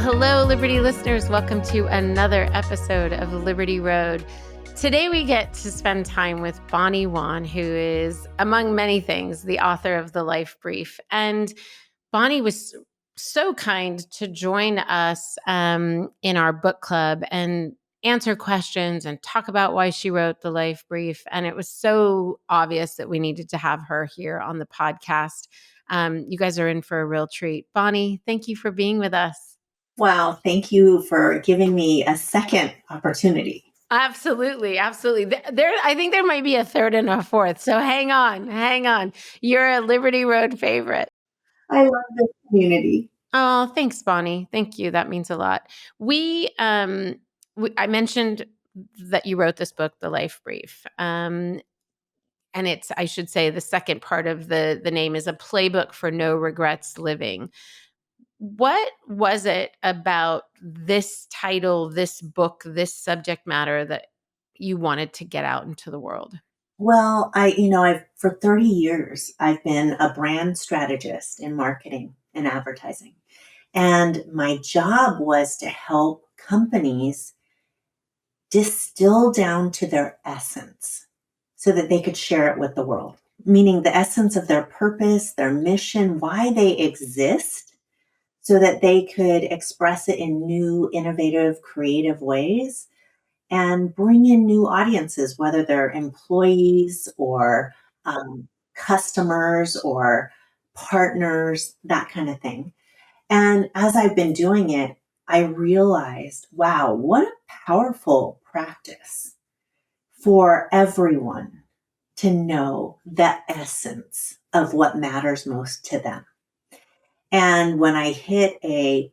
hello, Liberty listeners. Welcome to another episode of Liberty Road. Today, we get to spend time with Bonnie Wan, who is, among many things, the author of The Life Brief. And Bonnie was so kind to join us in our book club and answer questions and talk about why she wrote The Life Brief. And it was so obvious that we needed to have her here on the podcast. You guys are in for a real treat. Bonnie, thank you for being with us. Wow, thank you for giving me a second opportunity. Absolutely. I think there might be a third and a fourth. So hang on. You're a Liberty Road favorite. I love this community. Oh, thanks, Bonnie. Thank you. That means a lot. I mentioned that you wrote this book, The Life Brief. And it's, I should say, the second part of the name is a playbook for no regrets living. What was it about this title, this book, this subject matter that you wanted to get out into the world? Well, I've for 30 years, I've been a brand strategist in marketing and advertising. And my job was to help companies distill down to their essence so that they could share it with the world, meaning the essence of their purpose, their mission, why they exist, so that they could express it in new, innovative, creative ways and bring in new audiences, whether they're employees or customers or partners, that kind of thing. And as I've been doing it, I realized, wow, what a powerful practice for everyone to know the essence of what matters most to them. And when I hit a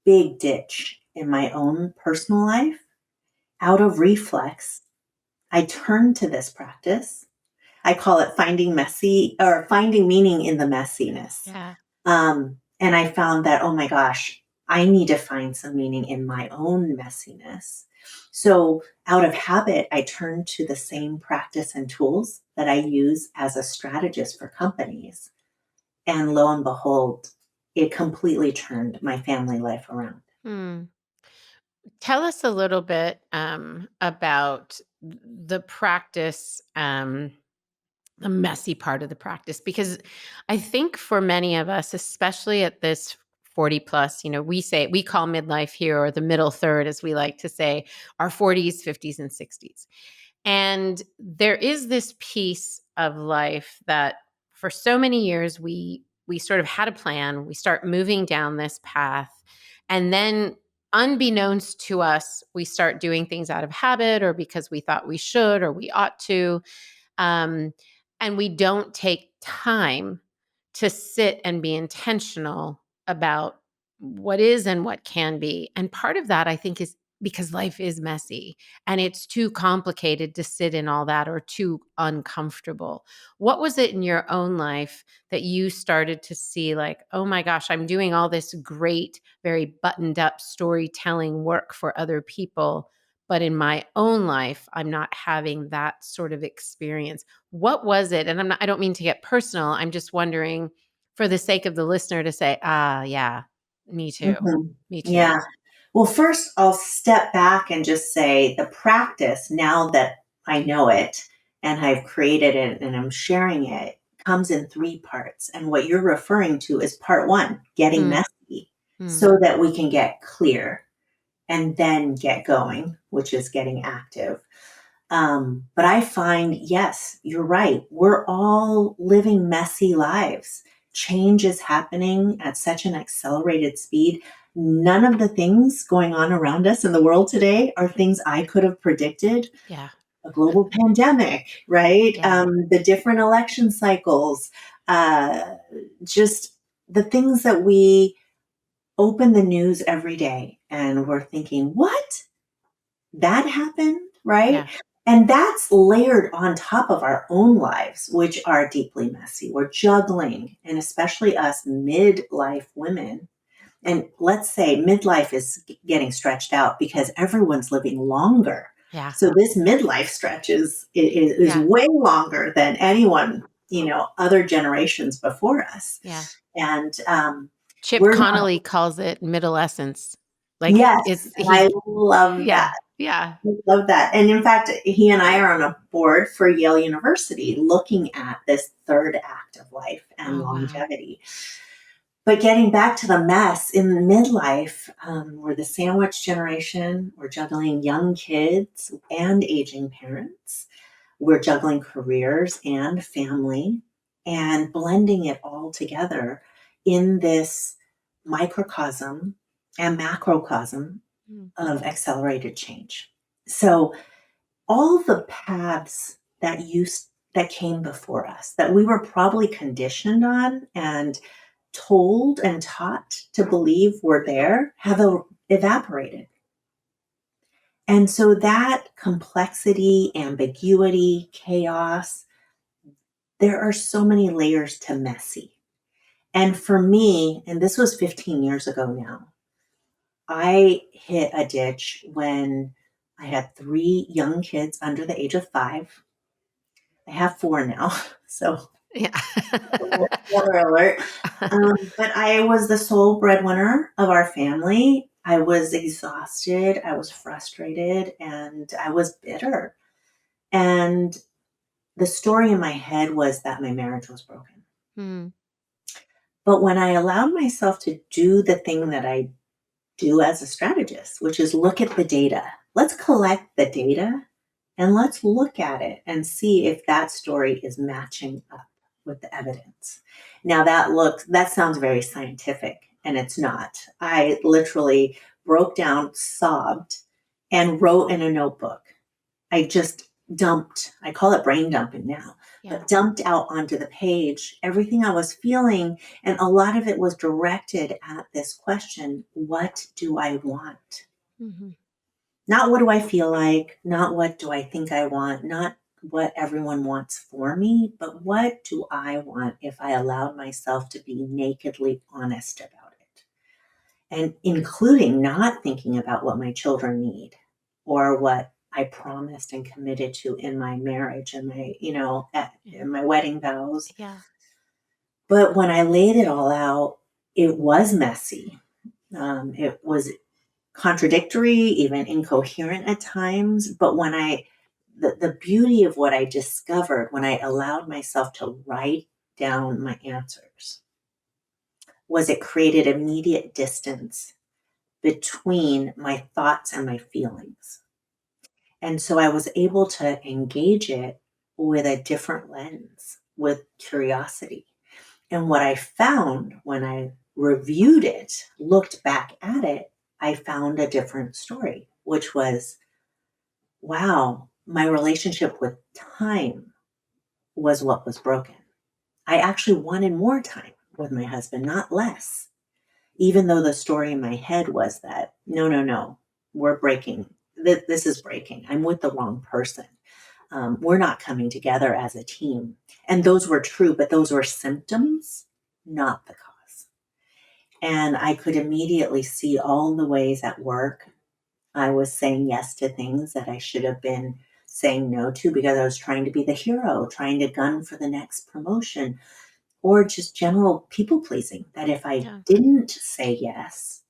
big ditch in my own personal life, out of reflex, I turned to this practice. I call it finding meaning in the messiness. Yeah. And I found that, oh my gosh, I need to find some meaning in my own messiness. So out of habit, I turned to the same practice and tools that I use as a strategist for companies. And lo and behold, it completely turned my family life around. Tell us a little bit about the practice, the messy part of the practice, because I think for many of us, especially at this 40 plus, we call midlife here, or the middle third, as we like to say, our 40s, 50s, and 60s. And there is this piece of life that for so many years we sort of had a plan, we start moving down this path, and then unbeknownst to us, we start doing things out of habit or because we thought we should or we ought to. And we don't take time to sit and be intentional about what is and what can be. And part of that, I think, is because life is messy and it's too complicated to sit in all that, or too uncomfortable. What was it in your own life that you started to see, like, oh my gosh, I'm doing all this great, very buttoned up storytelling work for other people, but in my own life, I'm not having that sort of experience? What was it? And I don't mean to get personal. I'm just wondering, for the sake of the listener, to say, yeah, me too. Mhm. Me too. Yeah. Well, first, I'll step back and just say the practice, now that I know it and I've created it and I'm sharing it, comes in three parts. And what you're referring to is part one, getting messy, so that we can get clear and then get going, which is getting active. But I find, yes, you're right. We're all living messy lives. Change is happening at such an accelerated speed. None of the things going on around us in the world today are things I could have predicted. Yeah. A global pandemic, right? Yeah. The different election cycles, just the things that we open the news every day and we're thinking, what? That happened, right? Yeah. And that's layered on top of our own lives, which are deeply messy. We're juggling, and especially us midlife women. And let's say midlife is getting stretched out because everyone's living longer. Yeah. So this midlife stretch is way longer than anyone, other generations before us. Yeah. And Chip Connolly calls it middle essence. Like, Yes, it's and I he's love that. yeah, yeah. I love that. And in fact, he and I are on a board for Yale University looking at this third act of life and Oh, wow. longevity. But getting back to the mess in midlife, we're the sandwich generation. We're juggling young kids and aging parents. We're juggling careers and family and blending it all together in this microcosm and macrocosm Mm, of accelerated change. So all the paths that came before us that we were probably conditioned on and told and taught to believe were there have evaporated. And so that complexity, ambiguity, chaos, there are so many layers to messy. And for me, and this was 15 years ago now, I hit a ditch when I had 3 young kids under the age of 5. I have 4 now, so yeah. spoiler alert. But I was the sole breadwinner of our family. I was exhausted, I was frustrated, and I was bitter. And the story in my head was that my marriage was broken. Mm, But when I allowed myself to do the thing that I do as a strategist, which is look at the data, let's collect the data and let's look at it and see if that story is matching up with the evidence. Now that sounds very scientific and it's not. I literally broke down, sobbed, and wrote in a notebook. I just dumped, I call it brain dumping now, yeah. but dumped out onto the page everything I was feeling. And a lot of it was directed at this question: what do I want? Mhm. Not what do I feel like, not what do I think I want, not what everyone wants for me, but what do I want if I allowed myself to be nakedly honest about it? And including not thinking about what my children need or what I promised and committed to in my marriage and Yeah. in my wedding vows. Yeah. But when I laid it all out, it was messy. It was contradictory, even incoherent at times. But the beauty of what I discovered when I allowed myself to write down my answers was it created immediate distance between my thoughts and my feelings. And so I was able to engage it with a different lens, with curiosity. And what I found when I reviewed it, looked back at it, I found a different story, which was wow, my relationship with time was what was broken. I actually wanted more time with my husband, not less, even though the story in my head was that no, no, no, we're breaking. This is breaking. I'm with the wrong person. We're not coming together as a team. And those were true, but those were symptoms, not the cause. And I could immediately see all the ways at work I was saying yes to things that I should have been saying no to because I was trying to be the hero, trying to gun for the next promotion, or just general people pleasing. That if I Yeah. didn't say yes,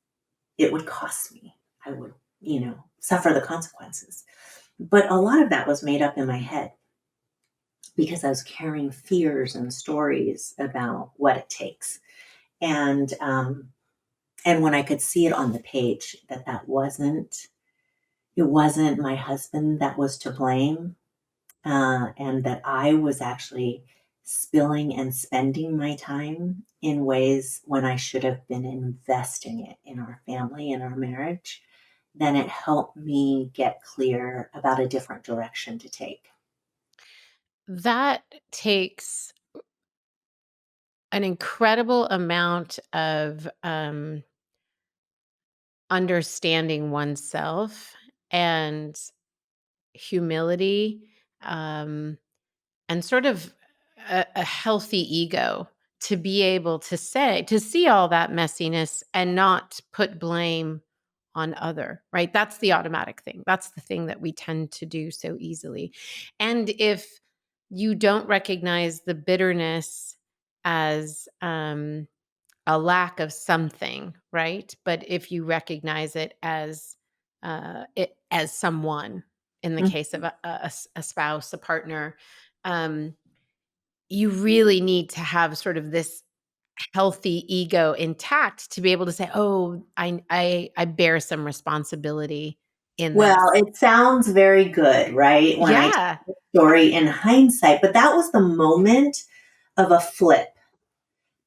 it would cost me. I would, suffer the consequences. But a lot of that was made up in my head because I was carrying fears and stories about what it takes. And and when I could see it on the page that it wasn't my husband that was to blame, and that I was actually spilling and spending my time in ways when I should have been investing it in our family and our marriage, then it helped me get clear about a different direction to take. That takes an incredible amount of, understanding oneself and humility, um, and sort of a healthy ego to be able to see all that messiness and not put blame on other, right? That's the automatic thing. That's the thing that we tend to do so easily. And if you don't recognize the bitterness as a lack of something, right? But if you recognize it as someone, in the case of a spouse, a partner, um, you really need to have sort of this healthy ego intact to be able to say, "Oh, I bear some responsibility in Well, this." it sounds very good, right? When I tell Yeah. the story in hindsight, but that was the moment of a flip.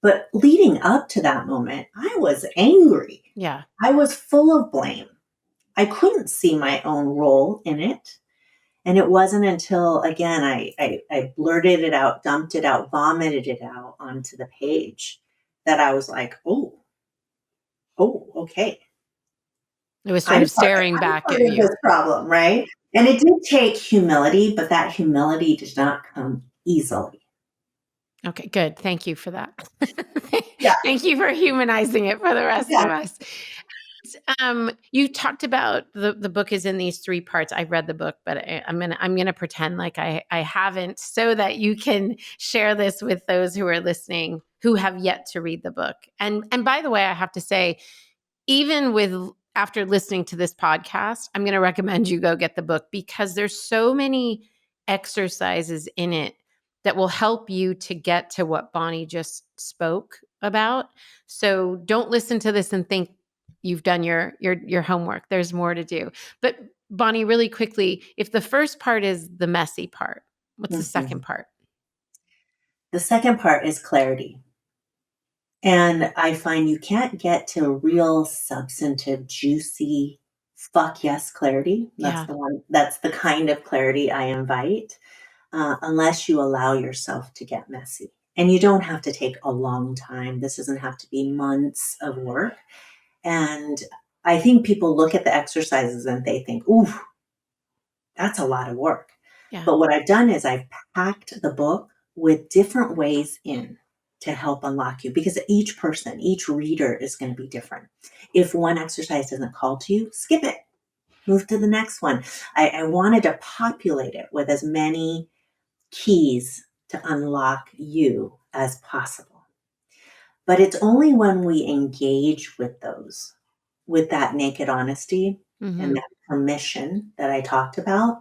But leading up to that moment, I was angry. Yeah. I was full of blame. I couldn't see my own role in it. And it wasn't until, again, I blurted it out, dumped it out, vomited it out onto the page that I was like, oh, okay. It was sort of staring I'm back part at of you. this problem, right? And it did take humility, but that humility did not come easily. Okay, good. Thank you for that. Yeah, Thank you for humanizing it for the rest yeah. of us. You talked about the book is in these 3 parts. I read the book, but I'm gonna pretend like I haven't, so that you can share this with those who are listening who have yet to read the book. And by the way, I have to say, even with after listening to this podcast, I'm going to recommend you go get the book, because there's so many exercises in it that will help you to get to what Bonnie just spoke about. So don't listen to this and think you've done your homework. There's more to do. But Bonnie, really quickly, if the first part is the messy part, what's the second Mhm. part? The second part is clarity. And I find you can't get to real substantive, juicy, fuck yes clarity. That's Yeah. the one, that's the kind of clarity I invite, unless you allow yourself to get messy. And you don't have to take a long time. This doesn't have to be months of work. And I think people look at the exercises and they think, ooh, that's a lot of work. Yeah. But what I've done is I've packed the book with different ways in to help unlock you, because each person, each reader is going to be different. If one exercise doesn't call to you, skip it, move to the next one. I wanted to populate it with as many keys to unlock you as possible. But it's only when we engage with those, with that naked honesty and Mhm. that permission that I talked about,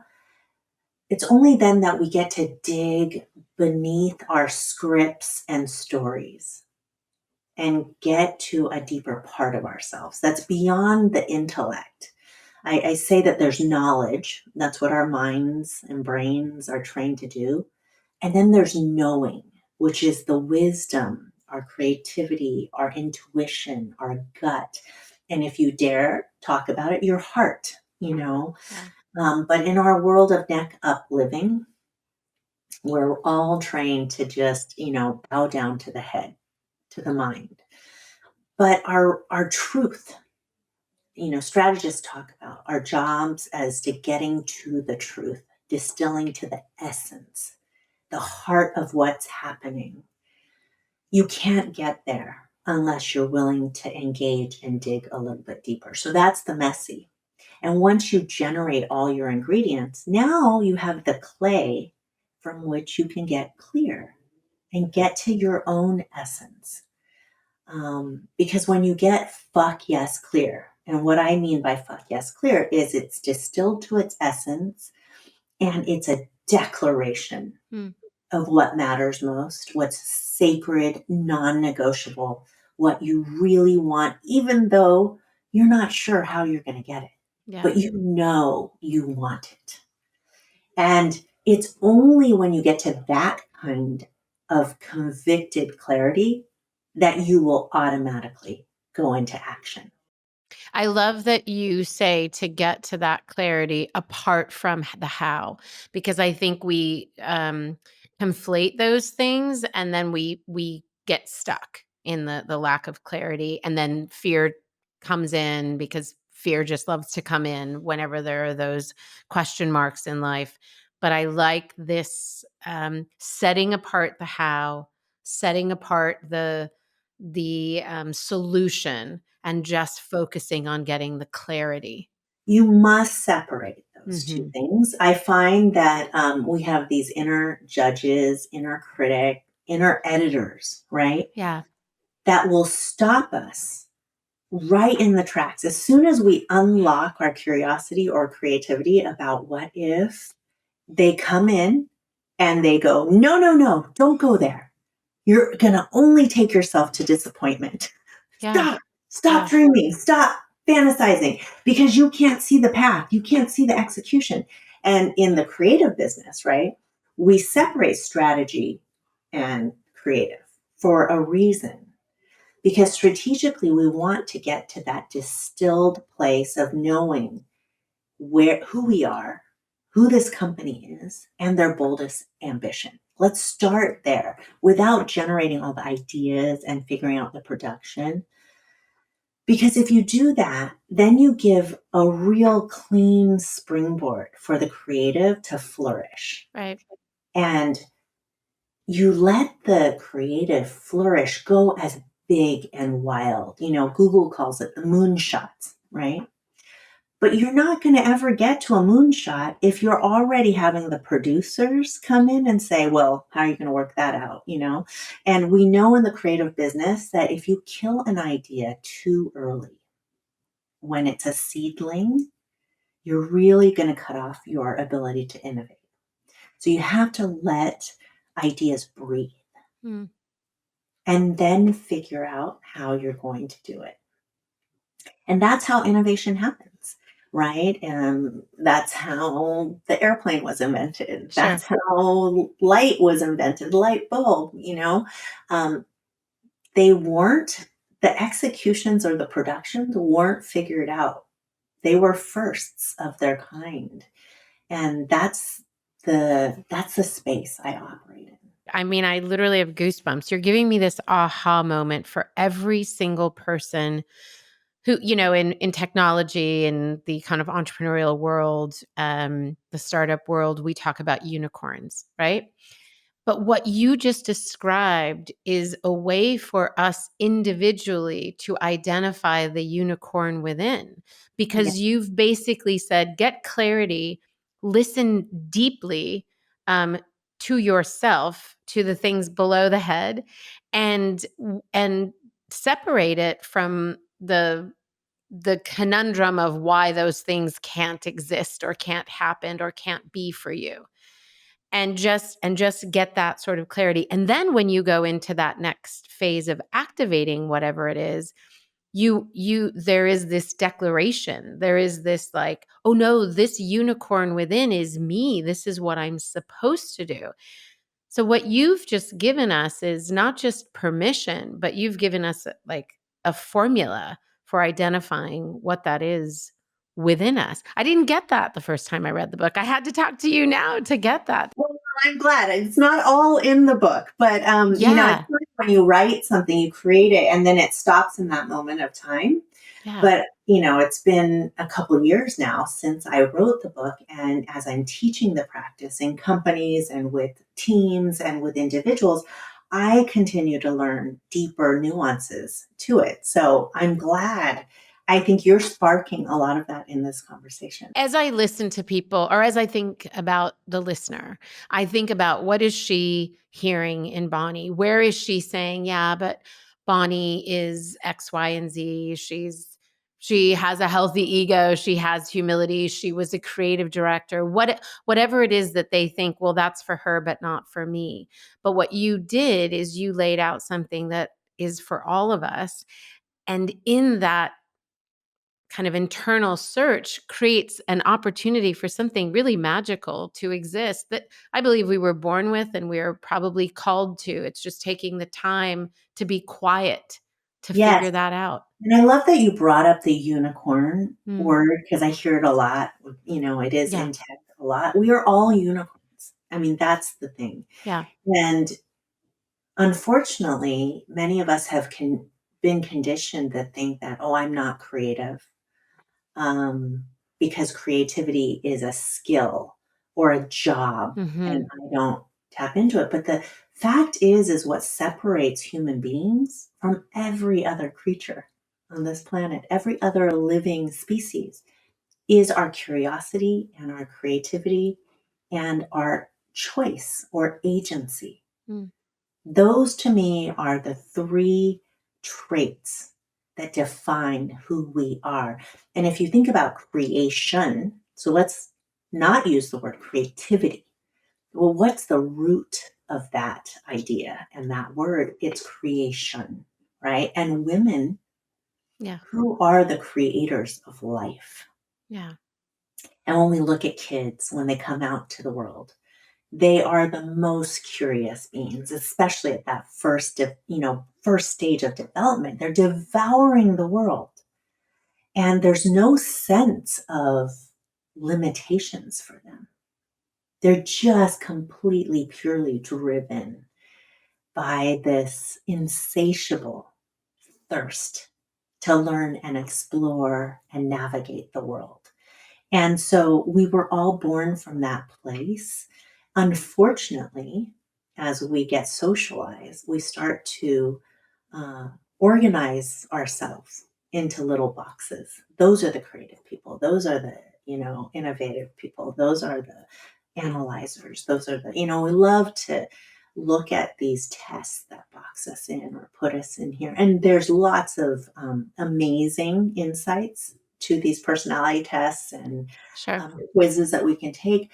it's only then that we get to dig beneath our scripts and stories and get to a deeper part of ourselves that's beyond the intellect. I say that there's knowledge, that's what our minds and brains are trained to do. And then there's knowing, which is the wisdom, our creativity, our intuition, our gut. And if you dare talk about it, your heart, you know. Yeah. But in our world of neck up living, we're all trained to just, bow down to the head, to the mind. But our truth, strategists talk about our jobs as to getting to the truth, distilling to the essence, the heart of what's happening. You can't get there unless you're willing to engage and dig a little bit deeper. So that's the messy. And once you generate all your ingredients, now you have the clay from which you can get clear and get to your own essence. Because when you get fuck yes clear, and what I mean by fuck yes clear is it's distilled to its essence and it's a declaration Mm. of what matters most, what's sacred, non negotiable, what you really want, even though you're not sure how you're going to get it, Yeah. but you know you want it. And it's only when you get to that kind of convicted clarity that you will automatically go into action. I love that you say to get to that clarity apart from the how, because I think we conflate those things, and then we get stuck in the lack of clarity, and then fear comes in, because fear just loves to come in whenever there are those question marks in life. But I like this, setting apart the how, setting apart the solution, and just focusing on getting the clarity. You must separate those two Mhm. things. I find that we have these inner judges, inner critic, inner editors, right? Yeah. that will stop us right in the tracks. As soon as we unlock our curiosity or creativity about what if, they come in and they go, no, no, no, don't go there. You're going to only take yourself to disappointment. Yeah. Stop, stop Yeah. dreaming, stop fantasizing because you can't see the path, you can't see the execution. And in the creative business, right, we separate strategy and creative for a reason. Because strategically, we want to get to that distilled place of knowing who we are, who this company is, and their boldest ambition. Let's start there without generating all the ideas and figuring out the production. Because if you do that, then you give a real clean springboard for the creative to flourish. Right. And you let the creative flourish, go as big and wild. Google calls it the moonshots, right? But you're not going to ever get to a moonshot if you're already having the producers come in and say, well, how are you going to work that out? And we know in the creative business that if you kill an idea too early, when it's a seedling, you're really going to cut off your ability to innovate. So you have to let ideas breathe Mm. and then figure out how you're going to do it. And that's how innovation happens, right? And that's how the airplane was invented. Sure. That's how light was invented, the light bulb, Um, they weren't, the executions or the productions weren't figured out. They were firsts of their kind. And that's the space I operate in. I mean, I literally have goosebumps. You're giving me this aha moment for every single person who, in technology and the kind of entrepreneurial world, the startup world, we talk about unicorns, right? But what you just described is a way for us individually to identify the unicorn within, Yeah. because you've basically said, get clarity, listen deeply um, to yourself, to the things below the head, and separate it from the conundrum of why those things can't exist or can't happen or can't be for you, and just get that sort of clarity. And then when you go into that next phase of activating whatever it is, you there is this declaration, there is this like, oh no, this unicorn within is me, this is what I'm supposed to do. So what you've just given us is not just permission, but you've given us like a formula for identifying what that is within us. I didn't get that the first time I read the book. I had to talk to you now to get that. Well, I'm glad it's not all in the book, but it's Yeah. like when you write something, you create it, and then it stops in that moment of time. Yeah. But it's been a couple of years now since I wrote the book, and as I'm teaching the practice in companies and with teams and with individuals, I continue to learn deeper nuances to it. So I'm glad. I think you're sparking a lot of that in this conversation. As I listen to people, or as I think about the listener, I think about, what is she hearing in Bonnie? Where is she saying, yeah, but Bonnie is X, Y, and Z. She has a healthy ego. She has humility. She was a creative director. Whatever it is that they think, well, that's for her, but not for me. But what you did is you laid out something that is for all of us. And in that kind of internal search creates an opportunity for something really magical to exist that I believe we were born with and we are probably called to. It's just taking the time to be quiet to Yes. figure that out. And I love that you brought up the unicorn Mm, word because I hear it a lot. It is yeah, in tech a lot. We are all unicorns. I mean, that's the thing. yeah. And unfortunately, many of us have been conditioned to think that, oh, I'm not creative, um, because creativity is a skill or a job, and Hmm. I don't tap into it. But the fact is what separates human beings from every other creature on this planet, every other living species, is our curiosity and our creativity and our choice or agency. Mm. Those to me are the three traits that define who we are. And if you think about creation, so let's not use the word creativity. Well, what's the root of that idea and that word? It's creation, right? And women, Yeah. who are the creators of life? Yeah. And when we look at kids, when they come out to the world, they are the most curious beings, especially at that first stage of development. They're devouring the world. And there's no sense of limitations for them. They're just completely, purely driven by this insatiable thirst to learn and explore and navigate the world. And so we were all born from that place. Unfortunately, as we get socialized, we start to uh, organize ourselves into little boxes. Those are the creative people. Those are the, innovative people. Those are the analyzers. Those are the, we love to look at these tests that box us in or put us in here. And there's lots of amazing insights to these personality tests and Sure. quizzes that we can take.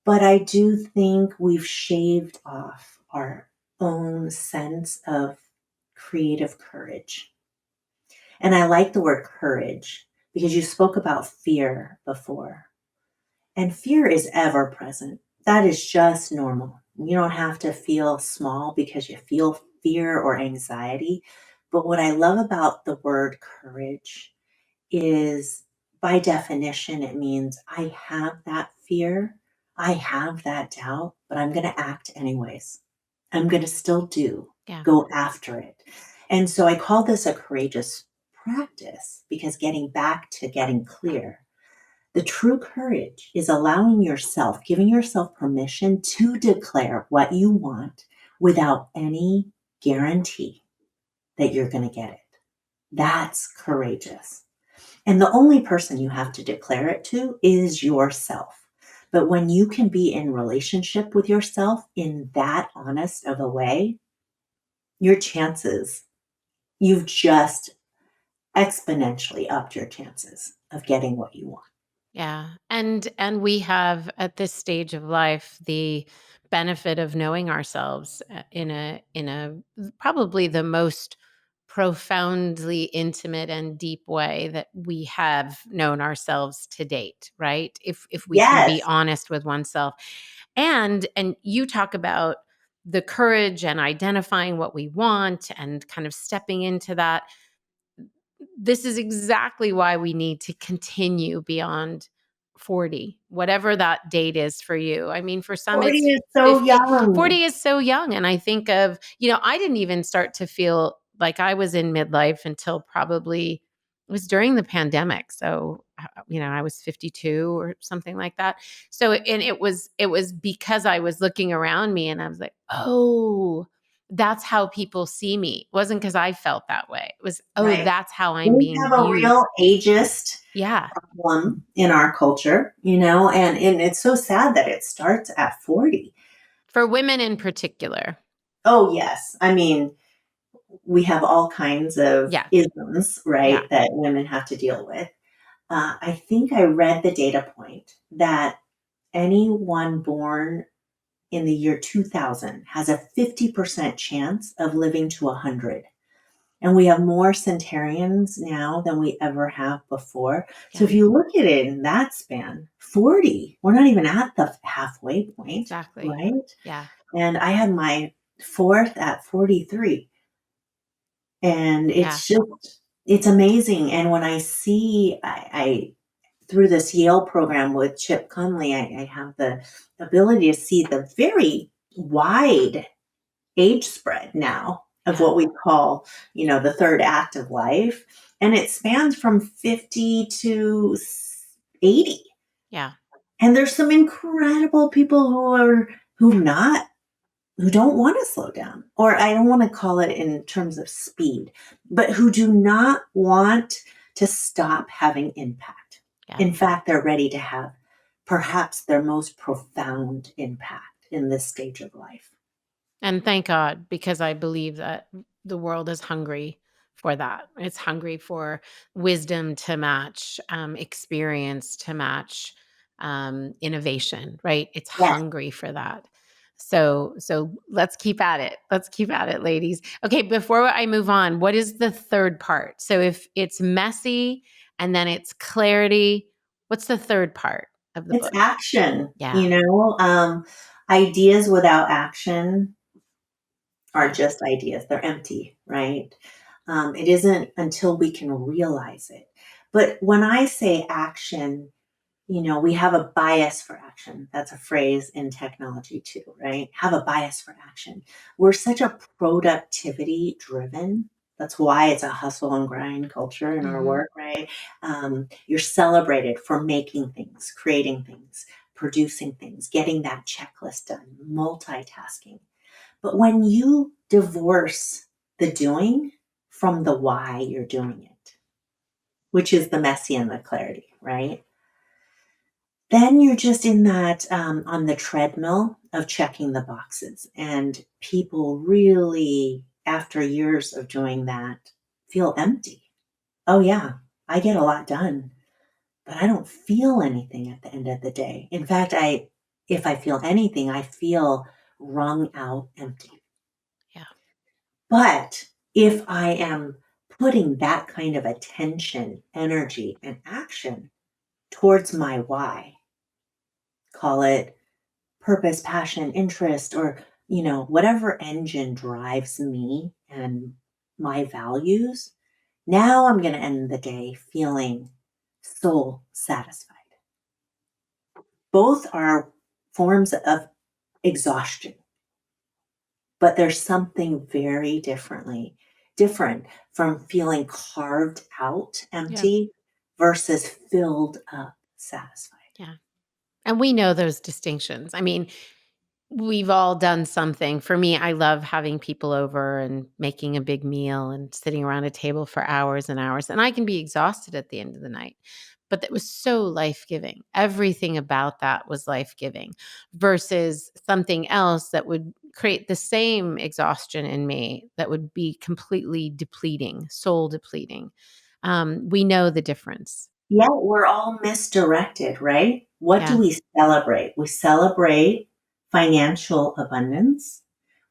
But I do think we've shaved off our own sense of creative courage. And I like the word courage because you spoke about fear before. And fear is ever present. That is just normal. You don't have to feel small because you feel fear or anxiety. But what I love about the word courage is, by definition, it means I have that fear, I have that doubt, but I'm going to act anyways. I'm going to still Yeah. go after it. And so I call this a courageous practice because getting back to getting clear, the true courage is allowing yourself, giving yourself permission to declare what you want without any guarantee that you're going to get it. That's courageous. And the only person you have to declare it to is yourself. But when you can be in relationship with yourself in that honest of a way, your chances, you've just exponentially upped your chances of getting what you want. Yeah. And we have at this stage of life the benefit of knowing ourselves in a probably the most profoundly intimate and deep way that we have known ourselves to date, right? If we can be Yes, honest with oneself. And you talk about the courage and identifying what we want and kind of stepping into that. This is exactly why we need to continue beyond 40, whatever that date is for you. I mean, for some 40 it's is so 50. young. 40 is so young. And I think of, I didn't even start to feel like I was in midlife until probably it was during the pandemic. So, I was 52 or something like that. So, and it was because I was looking around me and I was like, oh, that's how people see me. It wasn't because I felt that way. It was, oh, Right. that's how I'm We being have a viewed. real ageist Yeah. problem in our culture, and it's so sad that it starts at 40. For women in particular. Oh, yes. I mean, we have all kinds of Yeah. isms, Yeah. right, that women have to deal with. I think I read the data point that anyone born in the year 2000 has a 50% chance of living to 100. And we have more centenarians now than we ever have before. So Yeah. if you look at it in that span, 40, we're not even at the halfway point, Exactly. right? Yeah. And I had my fourth at 43. And Yeah. it's amazing. And when I see, I through this Yale program with Chip Conley, I have the ability to see the very wide age spread now of Yeah. what we call, the third act of life. And it spans from 50 to 80. Yeah. And there's some incredible people who don't want to slow down, or I don't want to call it in terms of speed, but who do not want to stop having impact. Yeah. In fact, they're ready to have perhaps their most profound impact in this stage of life. And thank God, because I believe that the world is hungry for that. It's hungry for wisdom to match, experience to match, innovation, right? It's Yes, hungry for that. So let's keep at it. Let's keep at it, ladies. Okay, before I move on, what is the third part? So if it's messy and then it's clarity, what's the third part of the it's book? action, Yeah, ideas without action are yeah, just ideas. They're empty, right? It isn't until we can realize it. But when I say action, we have a bias for action. That's a phrase in technology too, right? Have a bias for action. We're such a productivity driven. That's why it's a hustle and grind culture in our mhm, work, right? You're celebrated for making things, creating things, producing things, getting that checklist done, multitasking. But when you divorce the doing from the why you're doing it, which is the messy and the clarity, right? Then you're just in that on the treadmill of checking the boxes. And people really, after years of doing that, feel empty. Oh, yeah, I get a lot done, but I don't feel anything at the end of the day. In fact, if I feel anything, I feel wrung out empty. yeah, But if I am putting that kind of attention, energy, and action towards my why, call it purpose, passion, interest, or, whatever engine drives me and my values, now I'm going to end the day feeling soul satisfied. Both are forms of exhaustion, but there's something very different from feeling carved out yeah, empty versus filled up satisfied. yeah. And we know those distinctions. I mean, we've all done something. For me, I love having people over and making a big meal and sitting around a table for hours and hours, and I can be exhausted at the end of the night. But that was so life-giving. Everything about that was life-giving versus something else that would create the same exhaustion in me that would be completely depleting, soul depleting. We know the difference. Yet we're all misdirected, right? What do Yeah, we celebrate? We celebrate financial abundance.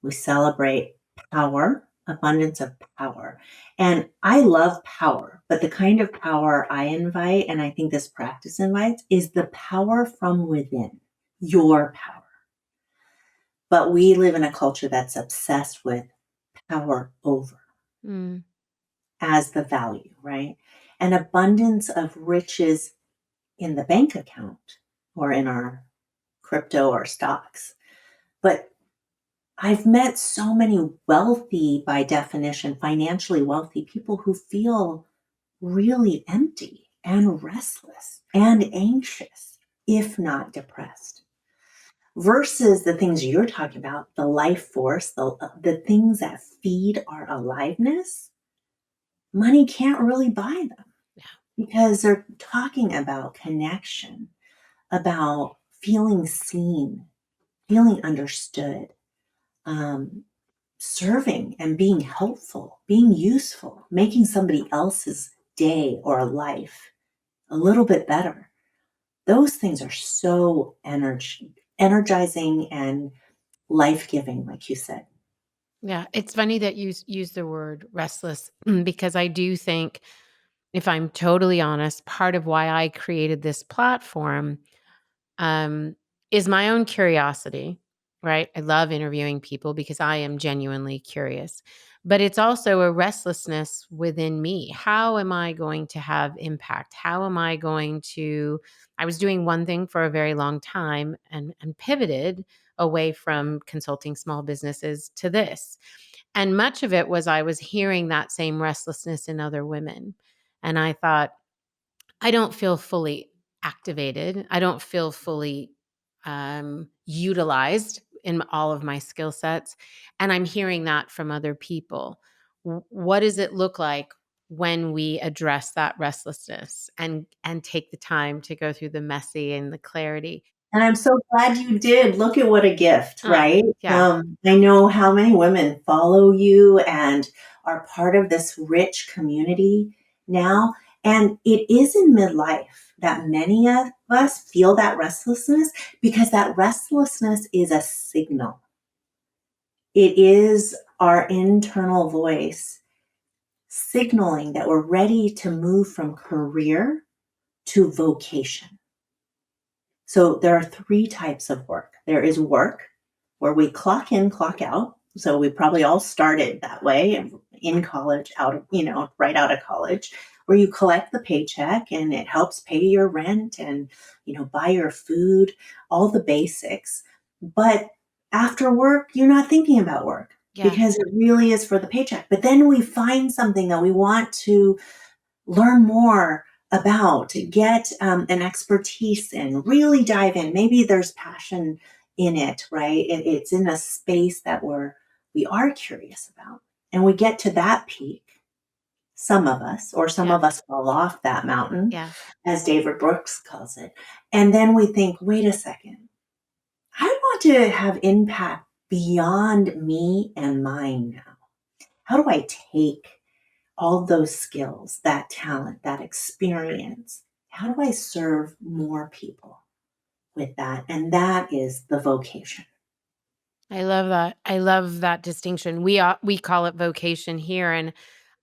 We celebrate power, abundance of power. And I love power, but the kind of power I invite, and I think this practice invites, is the power from within, your power. But we live in a culture that's obsessed with power over mm, as the value, right? An abundance of riches in the bank account or in our crypto or stocks. But I've met so many wealthy, by definition, financially wealthy people who feel really empty and restless and anxious, if not depressed. Versus the things you're talking about, the life force, the things that feed our aliveness, money can't really buy them yeah, because they're talking about connection, about feeling seen, feeling understood, um, serving and being helpful, being useful, making somebody else's day or life a little bit better. Those things are so energizing and life giving, like you said. yeah. It's funny that you use the word restless because I do think, if I'm totally honest, part of why I created this platform um, is my own curiosity, right? I love interviewing people because I am genuinely curious, but it's also a restlessness within me. How am I going to have impact? How am I going to? I was doing one thing for a very long time and pivoted away from consulting small businesses to this. And much of it was I was hearing that same restlessness in other women. And I thought, I don't feel fully activated. I don't feel fully utilized in all of my skill sets. And I'm hearing that from other people. What does it look like when we address that restlessness and take the time to go through the messy and the clarity? And I'm so glad you did. Look at what a gift, Oh, right? yeah. I know how many women follow you and are part of this rich community now. And it is in midlife that many of us feel that restlessness, because that restlessness is a signal. It is our internal voice signaling that we're ready to move from career to vocation. So there are three types of work. There is work where we clock in, clock out. So we probably all started that way in college, out of, right out of college, where you collect the paycheck and it helps pay your rent and, buy your food, all the basics. But after work, you're not thinking about work Yeah. because it really is for the paycheck. But then we find something that we want to learn more about, get an expertise in, really dive in. Maybe there's passion in it, right? It's in a space that we are curious about. And we get to that peak, some of us, or some Yeah. of us fall off that mountain, Yeah. as David Brooks calls it. And then we think, wait a second, I want to have impact beyond me and mine now. How do I take all those skills, that talent, that experience? How do I serve more people with that? And that is the vocation. I love that. I love that distinction. We call it vocation here, and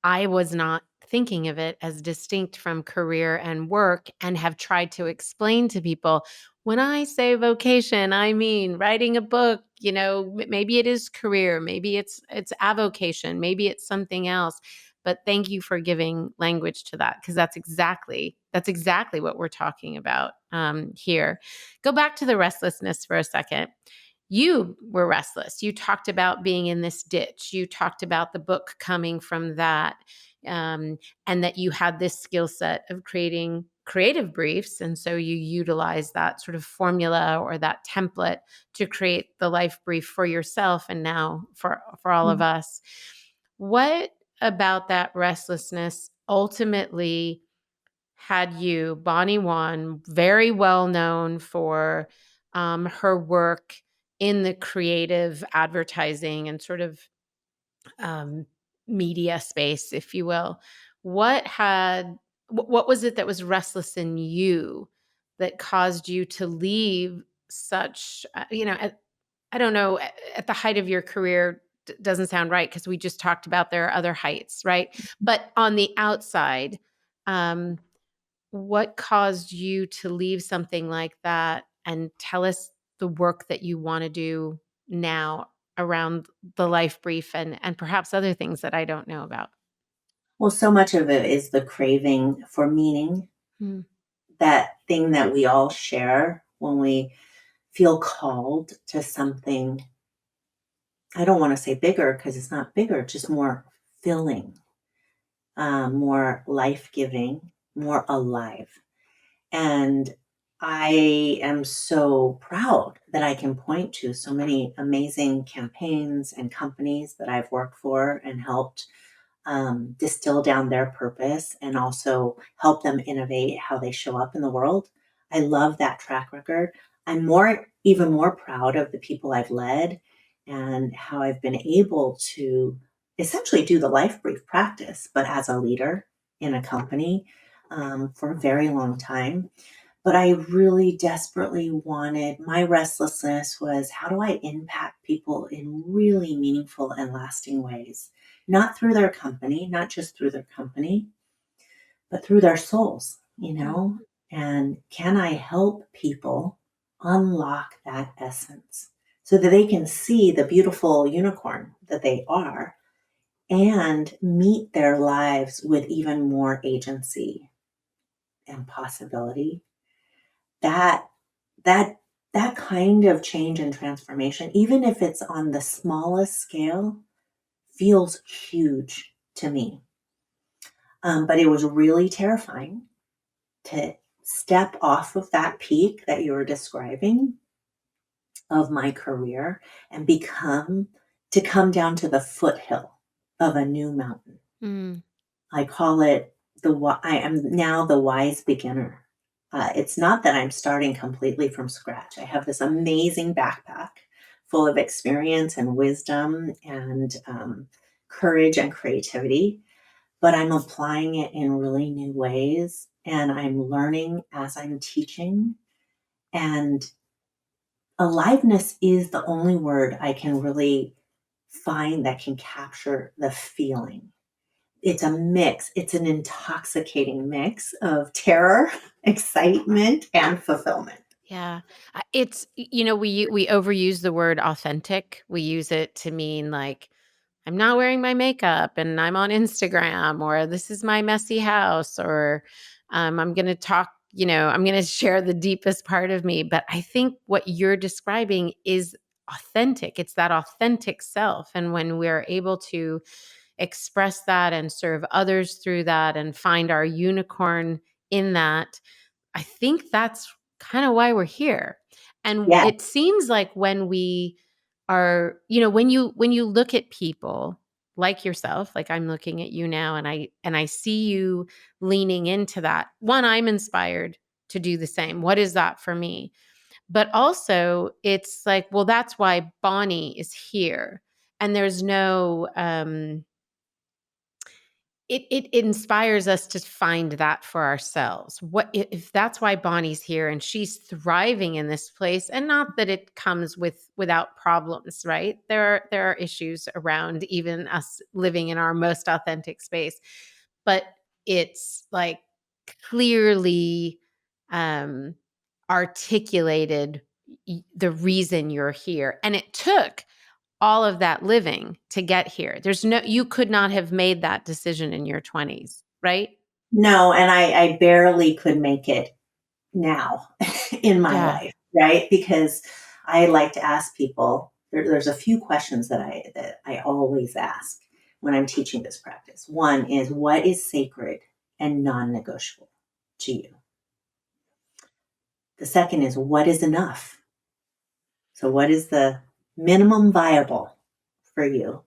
I was not thinking of it as distinct from career and work, and have tried to explain to people, when I say vocation, I mean writing a book, maybe it is career, maybe it's avocation, maybe it's something else. But thank you for giving language to that, because that's exactly what we're talking about here. Go back to the restlessness for a second. You were restless. You talked about being in this ditch. You talked about the book coming from that, um, and that you had this skill set of creating creative briefs. And so you utilize that sort of formula or that template to create the life brief for yourself and now for all of Mm. us. What about that restlessness ultimately had you, Bonnie Wan, very well known for her work in the creative advertising and sort of um, media space, if you will. What was it that was restless in you that caused you to leave such, I don't know, at the height of your career doesn't sound right, because we just talked about there are other heights, right? But on the outside, um, what caused you to leave something like that, and tell us the work that you wanna do now around the life brief and perhaps other things that I don't know about? Well, so much of it is the craving for meaning, Mm, that thing that we all share when we feel called to something. I don't want to say bigger because it's not bigger, just more filling, more life giving, more alive. And I am so proud that I can point to so many amazing campaigns and companies that I've worked for and helped distill down their purpose and also help them innovate how they show up in the world. I love that track record. Even more proud of the people I've led and how I've been able to essentially do the life brief practice, but as a leader in a company for a very long time. But I really desperately wanted, my restlessness was, how do I impact people in really meaningful and lasting ways? Not through their company, not just through their company, but through their souls, mm, And can I help people unlock that essence so that they can see the beautiful unicorn that they are and meet their lives with even more agency and possibility? That that that kind of change and transformation, even if it's on the smallest scale, feels huge to me. But it was really terrifying to step off of that peak that you were describing of my career and come down to the foothill of a new mountain. mm, I call it I am now the wise beginner. It's not that I'm starting completely from scratch. I have this amazing backpack full of experience and wisdom and courage and creativity, but I'm applying it in really new ways. And I'm learning as I'm teaching. And aliveness is the only word I can really find that can capture the feeling. It's a mix, it's an intoxicating mix of terror, excitement, and fulfillment. Yeah. It's we overuse the word authentic. We use it to mean like I'm not wearing my makeup and I'm on Instagram, or this is my messy house, or I'm going to talk, I'm going to share the deepest part of me. But I think what you're describing is authentic. It's that authentic self. And when we're able to express that and serve others through that and find our unicorn in that, I think that's kind of why we're here. And Yeah. it seems like when we are, when you look at people like yourself, like I'm looking at you now, and I see you leaning into that. One, I'm inspired to do the same. What is that for me? But also it's like, well, that's why Bonnie is here. And there's no it inspires us to find that for ourselves. What if that's why Bonnie's here and she's thriving in this place, and not that it comes without problems, right? There are issues around even us living in our most authentic space, but it's like clearly um articulated the reason you're here. And it took all of that living to get here. You could not have made that decision in your 20s, right? No, and I barely could make it now in my Yeah. life, right? Because I like to ask people, there's a few questions that I always ask when I'm teaching this practice. One is, what is sacred and non-negotiable to you? The second is, what is enough? So what is the minimum viable for you?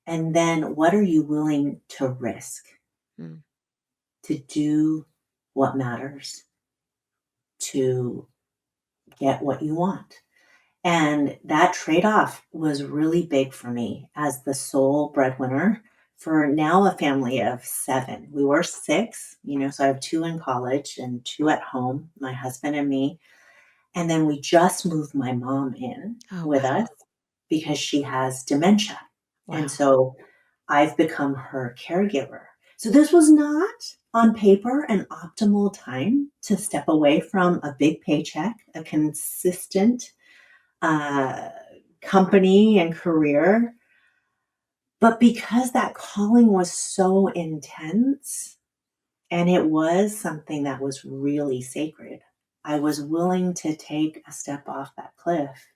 And then what are you willing to risk Mm, to do what matters, to get what you want? And that trade off was really big for me as the sole breadwinner for now a family of seven. We were six, so I have two in college and two at home, my husband and me. And then we just moved my mom in oh, with us wow. because she has dementia. And Wow. so I've become her caregiver. So this was not on paper an optimal time to step away from a big paycheck, a consistent uh, company and career. But because that calling was so intense and it was something that was really sacred, I was willing to take a step off that cliff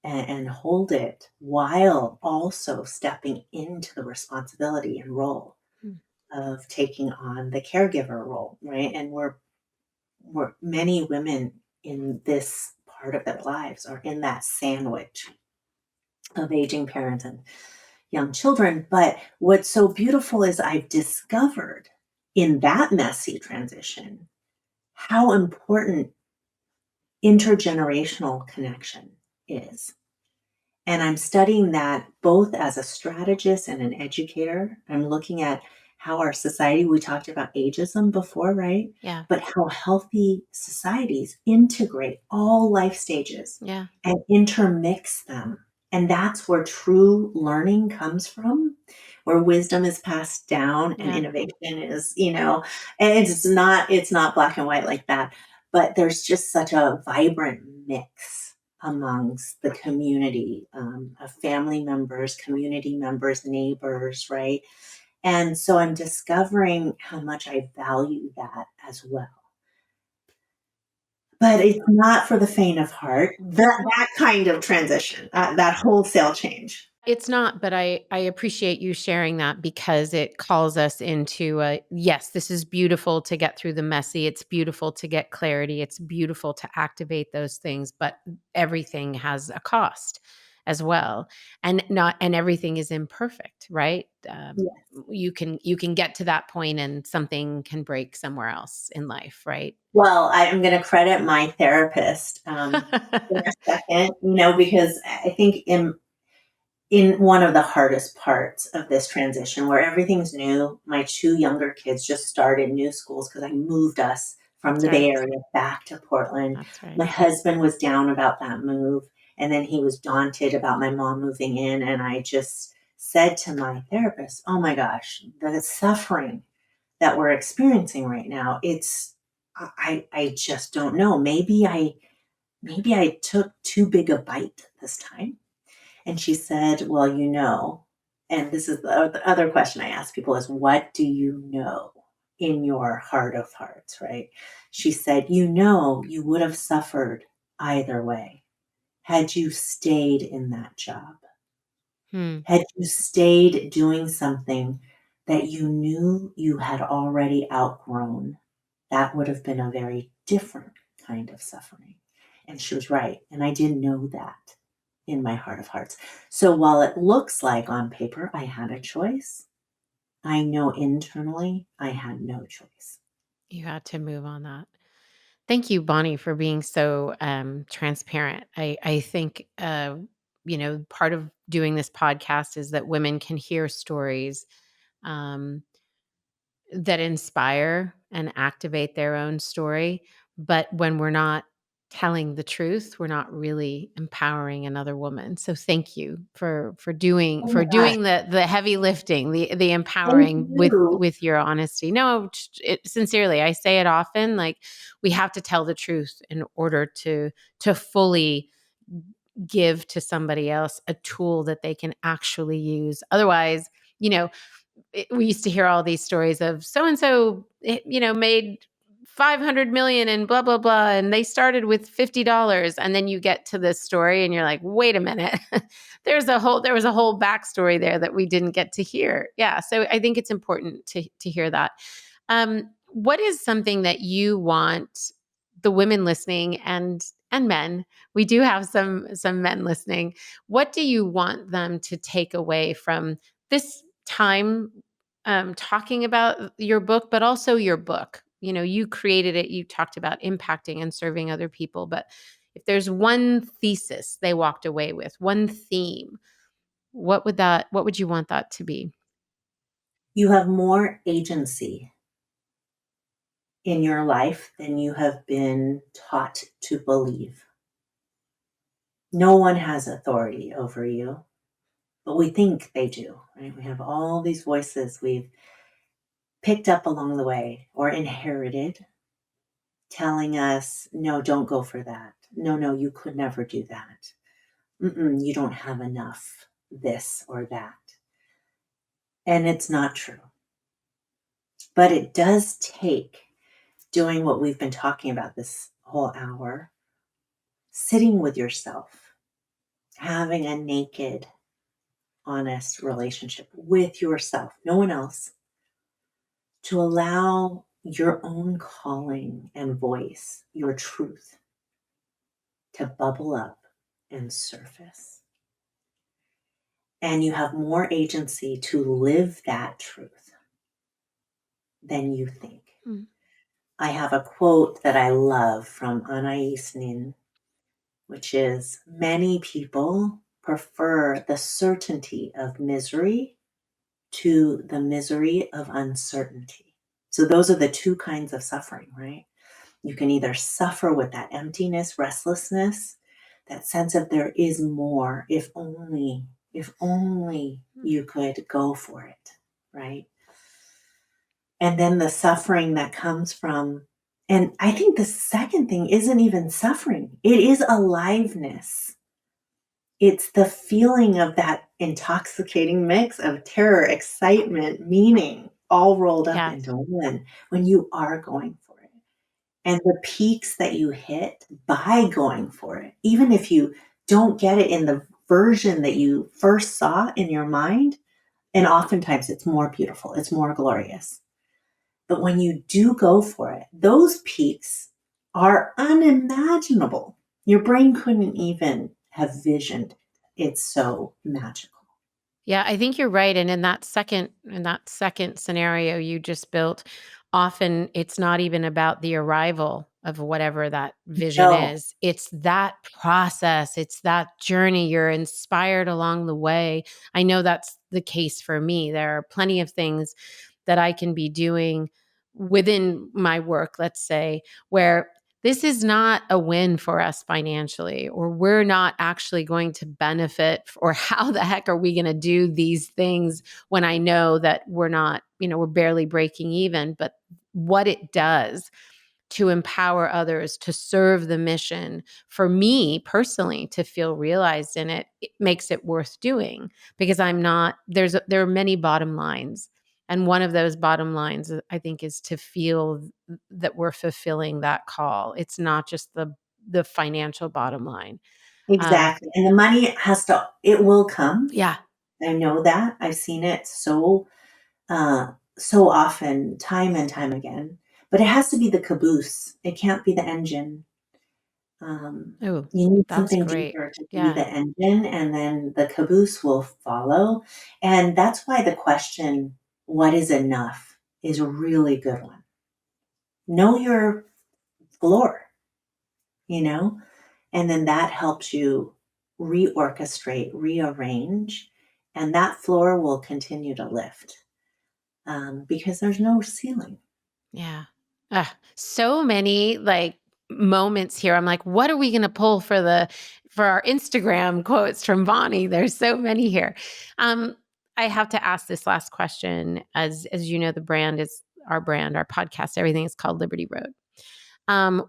and hold it while also stepping into the responsibility and role Mm, of taking on the caregiver role, right? And we're many women in this part of their lives are in that sandwich of aging parents and young children. But what's so beautiful is I've discovered in that messy transition how important intergenerational connection is. And I'm studying that both as a strategist and an educator. I'm looking at how our society, we talked about ageism before, right? yeah. But how healthy societies integrate all life stages Yeah. and intermix them. And that's where true learning comes from, where wisdom is passed down and Yeah. innovation is, and it's not black and white like that. But there's just such a vibrant mix amongst the community of family members, community members, neighbors, right? And so I'm discovering how much I value that as well. But it's not for the faint of heart. That kind of transition, that wholesale change. It's not, but I appreciate you sharing that, because it calls us into a yes, this is beautiful to get through the messy. It's beautiful to get clarity. It's beautiful to activate those things, but everything has a cost as well. And everything is imperfect, right? Yes. You can get to that point and something can break somewhere else in life, right? Well, I'm going to credit my therapist for a second, because I think in one of the hardest parts of this transition where everything's new. My two younger kids just started new schools because I moved us from That's the Bay right. Area back to Portland. That's right. My husband was down about that move, and then he was daunted about my mom moving in. And I just said to my therapist, oh my gosh, the suffering that we're experiencing right now, I just don't know. Maybe I took too big a bite this time. And she said, well, and this is the other question I ask people is, what do you know in your heart of hearts, right? She said, you would have suffered either way had you stayed in that job, Hmm. had you stayed doing something that you knew you had already outgrown. That would have been a very different kind of suffering. And she was right. And I didn't know that in my heart of hearts. So while it looks like on paper I had a choice, I know internally I had no choice. You had to move on that. Thank you, Bonnie, for being so transparent. I think part of doing this podcast is that women can hear stories um, that inspire and activate their own story. But when we're not telling the truth, we're not really empowering another woman. So thank you for doing Oh my gosh. the heavy lifting, the Thank empowering you. with your honesty. No, sincerely, I say it often. Like we have to tell the truth in order to fully give to somebody else a tool that they can actually use. Otherwise, you know, we used to hear all these stories of so and so, made 500 million and blah blah blah, and they started with $50, and then you get to this story and you're like, wait a minute, there was a whole backstory there that we didn't get to hear. Yeah, so I think it's important to hear that. What is something that you want the women listening and men? We do have some men listening. What do you want them to take away from this time talking about your book, but also your book? You created it, you talked about impacting and serving other people. But if there's one thesis they walked away with, one theme, what would you want that to be? You have more agency in your life than you have been taught to believe. No one has authority over you, but we think they do, right? We have all these voices we've picked up along the way or inherited telling us, no, don't go for that. No, no, you could never do that. You don't have enough this or that. And it's not true. But it does take doing what we've been talking about this whole hour, sitting with yourself, having a naked, honest relationship with yourself, no one else, to allow your own calling and voice, your truth, to bubble up and surface. And you have more agency to live that truth than you think. Mm. I have a quote that I love from Anais Nin, which is, many people prefer the certainty of misery to the misery of uncertainty. So those are the two kinds of suffering, right? You can either suffer with that emptiness, restlessness, that sense of there is more, if only you could go for it, right? And then the suffering that comes from, and I think the second thing isn't even suffering, it is aliveness. It's the feeling of that intoxicating mix of terror, excitement, meaning, all rolled up Yes. into one when you are going for it. And the peaks that you hit by going for it, even if you don't get it in the version that you first saw in your mind, and oftentimes it's more beautiful, it's more glorious. But when you do go for it, those peaks are unimaginable. Your brain couldn't even have visioned it. It's so magical. Yeah, I think you're right. And in that second scenario you just built, often it's not even about the arrival. of whatever that vision No, is. It's that process, it's that journey. You're inspired along the way. I know that's the case for me. There are plenty of things that I can be doing within my work, let's say, where this is not a win for us financially, or we're not actually going to benefit, or how the heck are we going to do these things when I know that we're not, we're barely breaking even. But what it does to empower others to serve the mission, for me personally to feel realized in it, it makes it worth doing, because there are many bottom lines, and one of those bottom lines, I think, is to feel that we're fulfilling that call. It's not just the financial bottom line. um exactly. And the money it will come. yeah. I know that. I've seen it so often, time and time again. But it has to be the caboose. It can't be the engine. Oh, You need that's something great. deeper to be Yeah. the engine, and then the caboose will follow. And that's why the question, what is enough, is a really good one. Know your floor, you know, and then that helps you reorchestrate, rearrange, and that floor will continue to lift because there's no ceiling. Yeah. So many like moments here. I'm like, what are we going to pull for our Instagram quotes from Bonnie? There's so many here. Um, I have to ask this last question. As you know, the brand is our brand, our podcast, everything is called Liberty Road.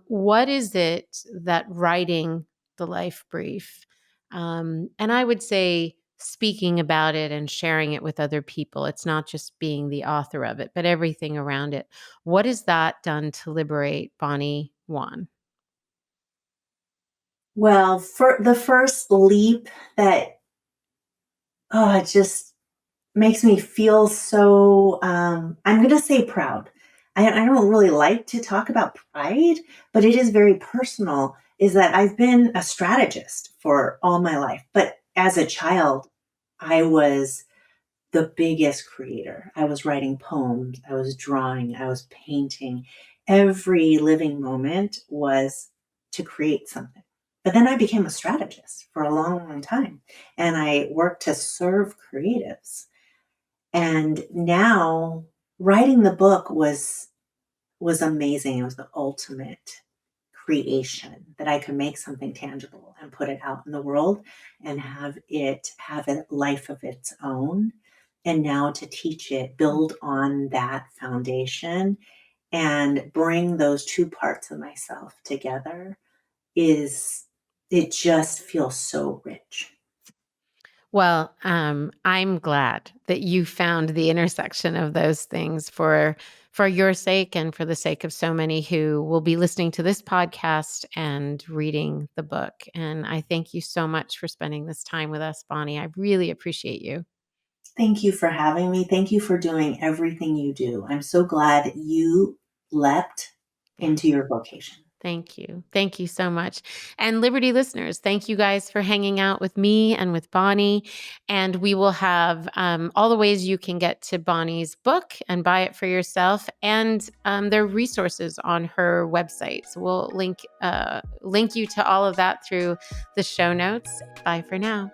What is it that writing the life brief, and I would say speaking about it and sharing it with other people, it's not just being the author of it, but everything around it. What has that done to liberate Bonnie Wan? Well, for the first leap that, oh, it just makes me feel so, I'm going to say proud. I don't really like to talk about pride, but it is very personal. Is that I've been a strategist for all my life. But as a child, I was the biggest creator. I was writing poems, I was drawing, I was painting. Every living moment was to create something. But then I became a strategist for a long, long time, and I worked to serve creatives. And now writing the book was amazing. It was the ultimate creation, that I could make something tangible and put it out in the world and have it have a life of its own. And now to teach it, build on that foundation and bring those two parts of myself together, is it just feels so rich. Well, I'm glad that you found the intersection of those things for your sake and for the sake of so many who will be listening to this podcast and reading the book. And I thank you so much for spending this time with us, Bonnie. I really appreciate you. Thank you for having me. Thank you for doing everything you do. I'm so glad you leapt Yeah. into your vocation. Thank you. Thank you so much. And Liberty listeners, thank you guys for hanging out with me and with Bonnie. And we will have all the ways you can get to Bonnie's book and buy it for yourself, and their resources on her website. So we'll link you to all of that through the show notes. Bye for now.